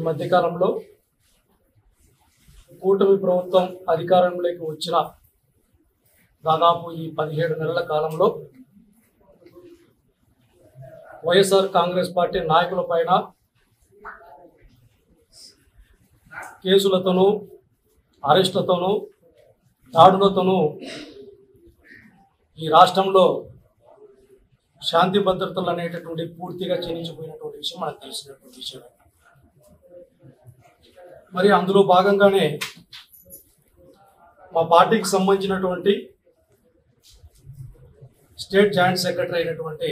మధ్యకాలంలో కూటమి ప్రభుత్వం అధికారంలోకి వచ్చిన దాదాపు ఈ 17 నెలల కాలంలో వైఎస్ఆర్ కాంగ్రెస్ పార్టీ నాయకులపైన కేసులతోనూ అరెస్టులతోనూ దాడులతోనూ ఈ రాష్ట్రంలో శాంతి భద్రతలు అనేటటువంటి పూర్తిగా క్షీణించిపోయినటువంటి విషయం మనకు తెలిసినటువంటి విషయం. మరి అందులో భాగంగానే మా పార్టీకి సంబంధించినటువంటి స్టేట్ జాయింట్ సెక్రటరీ అయినటువంటి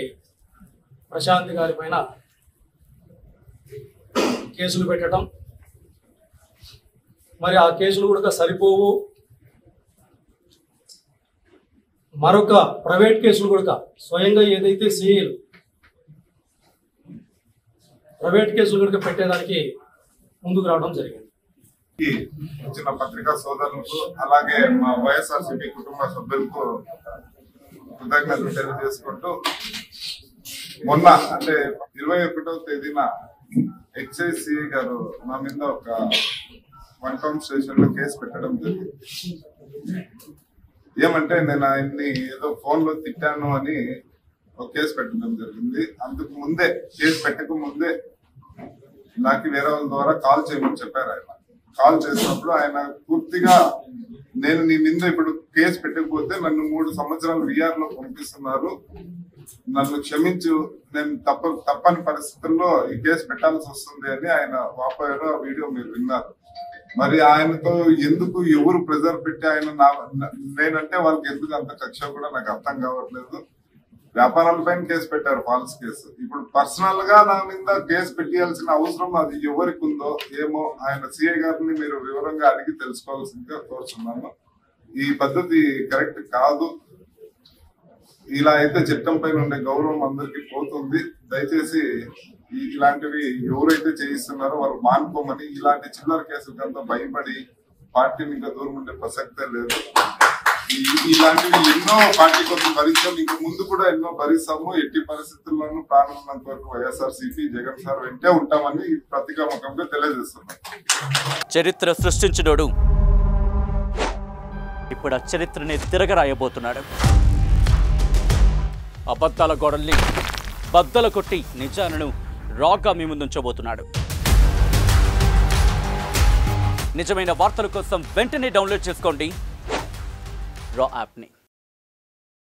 ప్రశాంత్ గారి పైన కేసులు పెట్టడం, మరి ఆ కేసులు కూడా సరిపోవు, మరొక ప్రైవేట్ కేసులు కూడా స్వయంగా ఏదైతే సిఐలు ప్రైవేట్ కేసులు కూడా పెట్టేదానికి ముందుకు రావడం జరిగింది. వచ్చిన పత్రికా సోదరులకు అలాగే మా వైఎస్ఆర్సీపీ కుటుంబ సభ్యులకు కృతజ్ఞతలు తెలియజేసుకుంటూ, మొన్న అంటే 21వ తేదీన ఎక్సైజ్ సిఐ గారు మా మీద ఒక 1 టౌన్ స్టేషన్ లో కేసు పెట్టడం జరిగింది. ఏమంటే నేను ఆయన్ని ఏదో ఫోన్ లో తిట్టాను అని ఒక కేసు పెట్టడం జరిగింది. అందుకు ముందే కేసు పెట్టక ముందే నాకు వేరే వాళ్ళ ద్వారా కాల్ చేయమని చెప్పారు. ఆయన కాల్ చేసినప్పుడు ఆయన పూర్తిగా నేను నీ మీద ఇప్పుడు కేసు పెట్టకపోతే నన్ను 3 సంవత్సరాలు విఆర్ లో పంపిస్తున్నారు, నన్ను క్షమించు, నేను తప్పని పరిస్థితుల్లో ఈ కేసు పెట్టాల్సి వస్తుంది అని ఆయన వాపోయారు. ఆ వీడియో మీరు విన్నారు. మరి ఆయనతో ఎందుకు ఎవరు ప్రెజర్ పెట్టి ఆయన నేనంటే వాళ్ళకి ఎందుకు అంత కక్ష కూడా నాకు అర్థం కావట్లేదు. వ్యాపారాలపైన కేసు పెట్టారు, ఫాల్స్ కేసు. ఇప్పుడు పర్సనల్ గా నా మీద కేసు పెట్టాల్సిన అవసరం అది ఎవరికి ఉందో ఏమో ఆయన సిఐ గారిని మీరు వివరంగా అడిగి తెలుసుకోవాల్సిందిగా కోరుతున్నాను. ఈ పద్ధతి కరెక్ట్ కాదు. ఇలా అయితే చట్టం పైన ఉండే గౌరవం అందరికి పోతుంది. దయచేసి ఇలాంటివి ఎవరైతే చేయిస్తున్నారో వాళ్ళు మానుకోమని, ఇలాంటి చిల్లర కేసులకంతా భయపడి పార్టీని ఇంకా దూరం ఉండే ప్రసక్తే లేదు. ఇలాంటివి ఎన్నో పార్టీ కోసం భరించాం, ఇంకా ముందు కూడా ఎన్నో భరిస్తాము. ఎట్టి పరిస్థితుల్లోనూ ప్రాణం ఉన్నంత వరకు వైఎస్ఆర్సీపీ జగన్ సార్ వెంటే ఉంటామని ప్రతికాముఖంగా తెలియజేస్తున్నాం. చరిత్ర సృష్టించినోడు ఇప్పుడు ఆ చరిత్రని తిరగరాయబోతున్నాడు. అబద్ధాల గోడల్ని బద్దలు కొట్టి నిజాలను రాగా మీ ముందుంచబోతున్నాడు. నిజమైన వార్తల కోసం వెంటనే డౌన్లోడ్ చేసుకోండి రా యాప్ని.